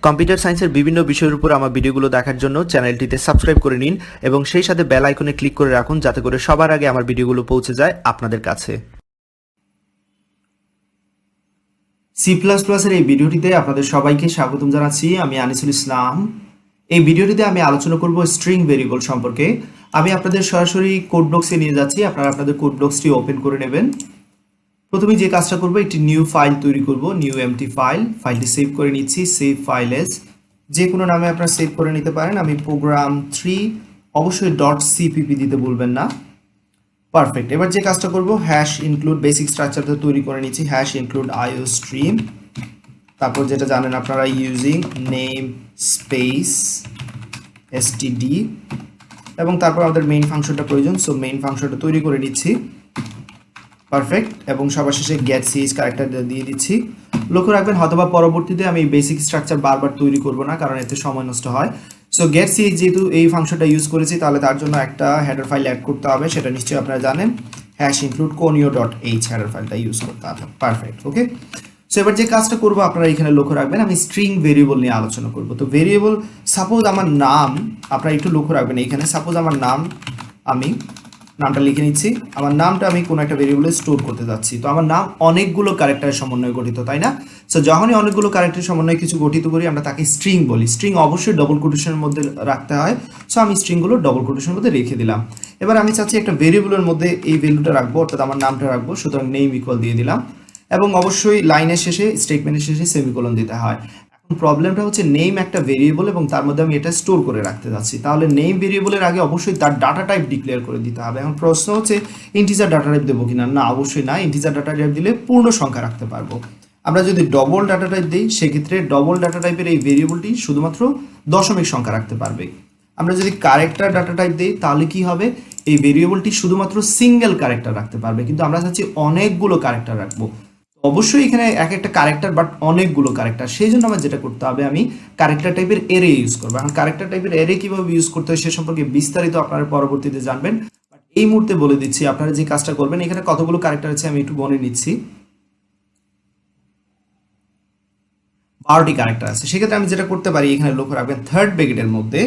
Computer সায়েন্সের বিভিন্ন বিষয়ের উপর আমার ভিডিওগুলো দেখার জন্য চ্যানেলটিতে সাবস্ক্রাইব করে নিন এবং সেই সাথে বেল আইকনে ক্লিক করে রাখুন যাতে করে সবার আগে আমার ভিডিওগুলো পৌঁছে যায় আপনাদের কাছে। C++ এর এই ভিডিওটিতে আপনাদের সবাইকে স্বাগতম জানাচ্ছি। আমি আনিসুল ইসলাম। এই ভিডিওটিতে আমি আলোচনা করব স্ট্রিং ভেরিয়েবল সম্পর্কে। আমি আপনাদের সরাসরি কোড ব্লকসে নিয়ে যাচ্ছি। আপনারা আপনাদের কোড ব্লকসটি ওপেন করে নেবেন। প্রথমে যে কাজটা করব, একটি নিউ ফাইল তৈরি করব, নিউ এমটি ফাইলটি সেভ করে নিচ্ছি। সেভ ফাইল এজ যে কোনো নামে আপনারা সেভ করে নিতে পারেন। আমি প্রোগ্রাম 3 অবশ্যই .cpp দিতে ভুলবেন না। পারফেক্ট। এবার যে কাজটা করব, হ্যাশ ইনক্লুড বেসিক স্ট্রাকচারটা তৈরি করে নিচ্ছি। হ্যাশ ইনক্লুড আইও স্ট্রিম, তারপর যেটা জানেন আপনারা, ইউজিং নেম স্পেস এসটিডি, এবং তারপর আমাদের মেইন ফাংশনটা প্রয়োজন। সো মেইন ফাংশনটা তৈরি করে নিচ্ছি। পারফেক্ট। এবং সবার শেষে গেট সিএইচ ক্যারেক্টার দিয়ে দিচ্ছি। লক্ষ্য রাখবেন হয়তোবা পরবর্তীতে আমি বেসিক স্ট্রাকচার বারবার তৈরি করব না, কারণ এতে সময় নষ্ট হয়। সো গেট সিএইচ যেহেতু এই ফাংশনটা ইউজ করেছি, তাহলে তার জন্য একটা হেডার ফাইল অ্যাড করতে হবে, সেটা নিশ্চয়ই আপনারা জানেন। হ্যাশ ইনক্লুড conio.h হেডার ফাইলটা ইউজ করতে হবে। পারফেক্ট। ওকে। সো এবার যে কাজটা করবো আপনারা এখানে লক্ষ্য রাখবেন, আমি স্ট্রিং ভেরিয়েবল নিয়ে আলোচনা করব। তো ভেরিয়েবল, সাপোজ আমার নাম, আপনারা একটু লক্ষ্য রাখবেন এখানে, সাপোজ আমার নাম, আমি নামটা লিখে নিচ্ছি। আমার নামটা আমি কোনো একটা ভেরিয়েবলে স্টোর করতে যাচ্ছি। তো আমার নাম অনেকগুলো ক্যারেক্টারের সমন্বয়ে গঠিত, তাই না? সো যখনই অনেকগুলো ক্যারেক্টারের সমন্বয়ে কিছু গঠিত করি, আমরা তাকে স্ট্রিং বলি। স্ট্রিং অবশ্যই ডবল কোটেশনের মধ্যে রাখতে হয়। সো আমি স্ট্রিংগুলো ডবল কোটেশনের মধ্যে রেখে দিলাম। এবার আমি চাচ্ছি একটা ভেরিয়েবলের মধ্যে এই ভ্যালুটা রাখবো, অর্থাৎ আমার নামটা রাখবো। সুতরাং নেম ইকুয়াল দিয়ে দিলাম, এবং অবশ্যই লাইনের শেষে, স্টেটমেন্টের শেষে সেমিকোলন দিতে হয়। প্রবলেমটা হচ্ছে নেম একটা ভেরিয়েবল এবং তার মধ্যে আমি এটা স্টোর করে রাখতে যাচ্ছি, তাহলে নেম ভেরিয়েবলের আগে অবশ্যই তার ডাটা টাইপ ডিক্লেয়ার করে দিতে হবে। এখন প্রশ্ন হচ্ছে ইন্টিজার ডাটা টাইপ দেবো কিনা? না, অবশ্যই না। ইন্টিজার ডাটা টাইপ দিলে পূর্ণ সংখ্যা রাখতে পারবো। আমরা যদি ডবল ডাটা টাইপ দিই, সেক্ষেত্রে ডবল ডাটা টাইপের এই ভেরিয়েবলটি শুধুমাত্র দশমিক সংখ্যা রাখতে পারবে। আমরা যদি ক্যারেক্টার ডাটা টাইপ দিই, তাহলে কি হবে? এই ভেরিয়েবলটি শুধুমাত্র সিঙ্গেল ক্যারেক্টার রাখতে পারবে, কিন্তু আমরা চাচ্ছি অনেকগুলো ক্যারেক্টার রাখবো। অবশ্যই এখানে এক একটা ক্যারেক্টার, বাট অনেকগুলো ক্যারেক্টার। সেই জন্য আমার যেটা করতে হবে, আমি ক্যারেক্টার টাইপের এরে ইউজ করবো। এখন ক্যারেক্টার টাইপের এরে কিভাবে ইউজ করতে হয় সে সম্পর্কে বিস্তারিত আপনারা পরবর্তীতে জানবেন। বাট এই মুহূর্তে বলে দিচ্ছি আপনারা যে কাজটা করবেন, এখানে কতগুলো ক্যারেক্টার আছে আমি একটু গণে নিচ্ছি। 12টি ক্যারেক্টার আছে। সেক্ষেত্রে আমি যেটা করতে পারি, এখানে লক্ষ্য রাখবেন থার্ড ব্র্যাকেটের মধ্যে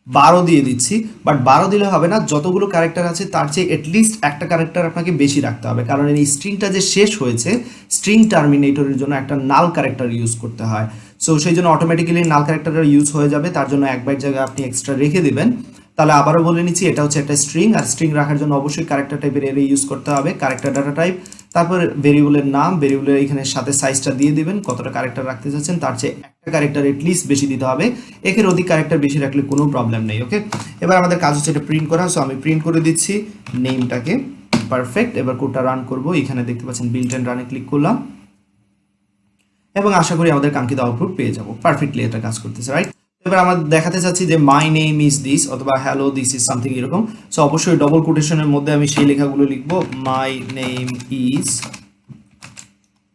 12 দিয়ে দিচ্ছি। বাট 12 দিলে হবে না, যতগুলো ক্যারেক্টার আছে তার চেয়ে এটলিস্ট একটা ক্যারেক্টার আপনাকে বেশি রাখতে হবে, কারণ এই স্ট্রিংটা যে শেষ হয়েছে, স্ট্রিং টার্মিনেটরের জন্য একটা নাল ক্যারেক্টার ইউজ করতে হয়। সো সেই জন্য অটোমেটিক্যালি নাল ক্যারেক্টারটা ইউজ হয়ে যাবে, তার জন্য এক বাইট জায়গায় আপনি এক্সট্রা রেখে দিবেন। তাহলে আবারও বলে নিচ্ছি, এটা হচ্ছে একটা স্ট্রিং, আর স্ট্রিং রাখার জন্য অবশ্যই ক্যারেক্টার টাইপের এরে ইউজ করতে হবে, ক্যারেক্টার ডাটা টাইপ। তারপর ভেরিয়েবলের নাম, ভেরিয়েবলের এখানে সাথে সাইজটা দিয়ে দিবেন, কতটা ক্যারেক্টার রাখতে চাচ্ছেন, তার চেয়ে একটা ক্যারেক্টার এটলিস্ট বেশি দিতে হবে। একের অধিক ক্যারেক্টার বেশি রাখলে কোনো প্রবলেম নেই। ওকে। এবার আমাদের কাজ হচ্ছে এটা প্রিন্ট করা। সো আমি প্রিন্ট করে দিচ্ছি নেমটাকে। পারফেক্ট। এবার কোডটা রান করব। এখানে দেখতে পাচ্ছেন বিল্ট এন্ড রানে ক্লিক করলাম, এবং আশা করি আমাদের কাঙ্ক্ষিত আউটপুট পেয়ে যাব। পারফেক্টলি এটা কাজ করতেছে, রাইট? এবার আমরা দেখাতে চাচ্ছি যে মাই নেম ইজ দিস, অথবা হ্যালো দিস ইজ সামথিং, এরকম। সো অবশ্যই ডবল কোটেশনের মধ্যে আমি সেই লেখাগুলো লিখবো, মাই নেম ইজ,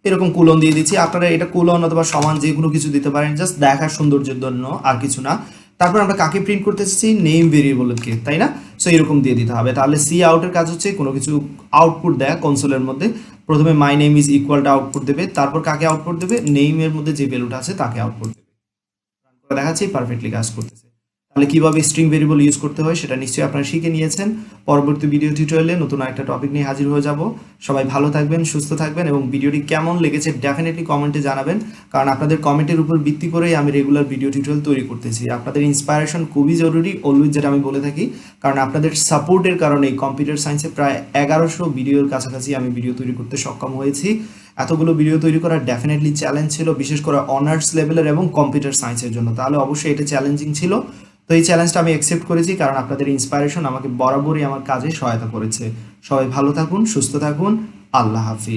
এরকম কোলন দিয়ে দিচ্ছি। আপনারা এটা কোলন অথবা সমান যে কোনো কিছু দিতে পারেন, জাস্ট দেখার সৌন্দর্যের জন্য, আর কিছু না। তারপর আমরা কাকে প্রিন্ট করতে চাচ্ছি? নেম ভেরিয়েবলকে, তাই না? সো এরকম দিয়ে দিতে হবে। তাহলে সি আউটের কাজ হচ্ছে কোনো কিছু আউটপুট দেয়া কনসোলের মধ্যে। প্রথমে মাই নেম ইজ ইকুয়ালটা আউটপুট দেবে, তারপর কাকে আউটপুট দেবে? নেমের মধ্যে যে ভ্যালুটা আছে তাকে আউটপুট দেবে। দেখাচ্ছি পারফেক্টলি কাজ করতেছে। তাহলে কিভাবে স্ট্রিং ভেরিয়েবল ইউজ করতে হয় সেটা নিশ্চয়ই আপনারা শিখে নিয়েছেন। পরবর্তী ভিডিও টিউটোরিয়ালে নতুন আরেকটা টপিক নিয়ে হাজির হয়ে যাব। সবাই ভালো থাকবেন, সুস্থ থাকবেন, এবং ভিডিওটি কেমন লেগেছে ডেফিনেটলি কমেন্টে জানাবেন, কারণ আপনাদের কমেন্টের উপর ভিত্তি করেই আমি রেগুলার ভিডিও টিউটোরিয়াল তৈরি করতেছি। আপনাদের ইন্সপায়ারেশন খুবই জরুরি, অলওয়েজ, যেটা আমি বলে থাকি, কারণ আপনাদের সাপোর্টের কারণে কম্পিউটার সায়েন্সে প্রায় 1100 ভিডিওর কাছাকাছি আমি ভিডিও তৈরি করতে সক্ষম হয়েছি। এতগুলো ভিডিও তৈরি করা ডেফিনেটলি চ্যালেঞ্জ ছিল, বিশেষ করে অনার্স লেভেলের এবং কম্পিউটার সায়েন্সের জন্য। তাহলে অবশ্যই এটা চ্যালেঞ্জিং ছিল। তো এই চ্যালেঞ্জটা আমি অ্যাকসেপ্ট করেছি, কারণ আপনাদের ইন্সপায়ারেশন আমাকে বরাবরই আমার কাজে সহায়তা করেছে। সবাই ভালো থাকুন, সুস্থ থাকুন। আল্লাহ হাফিজ।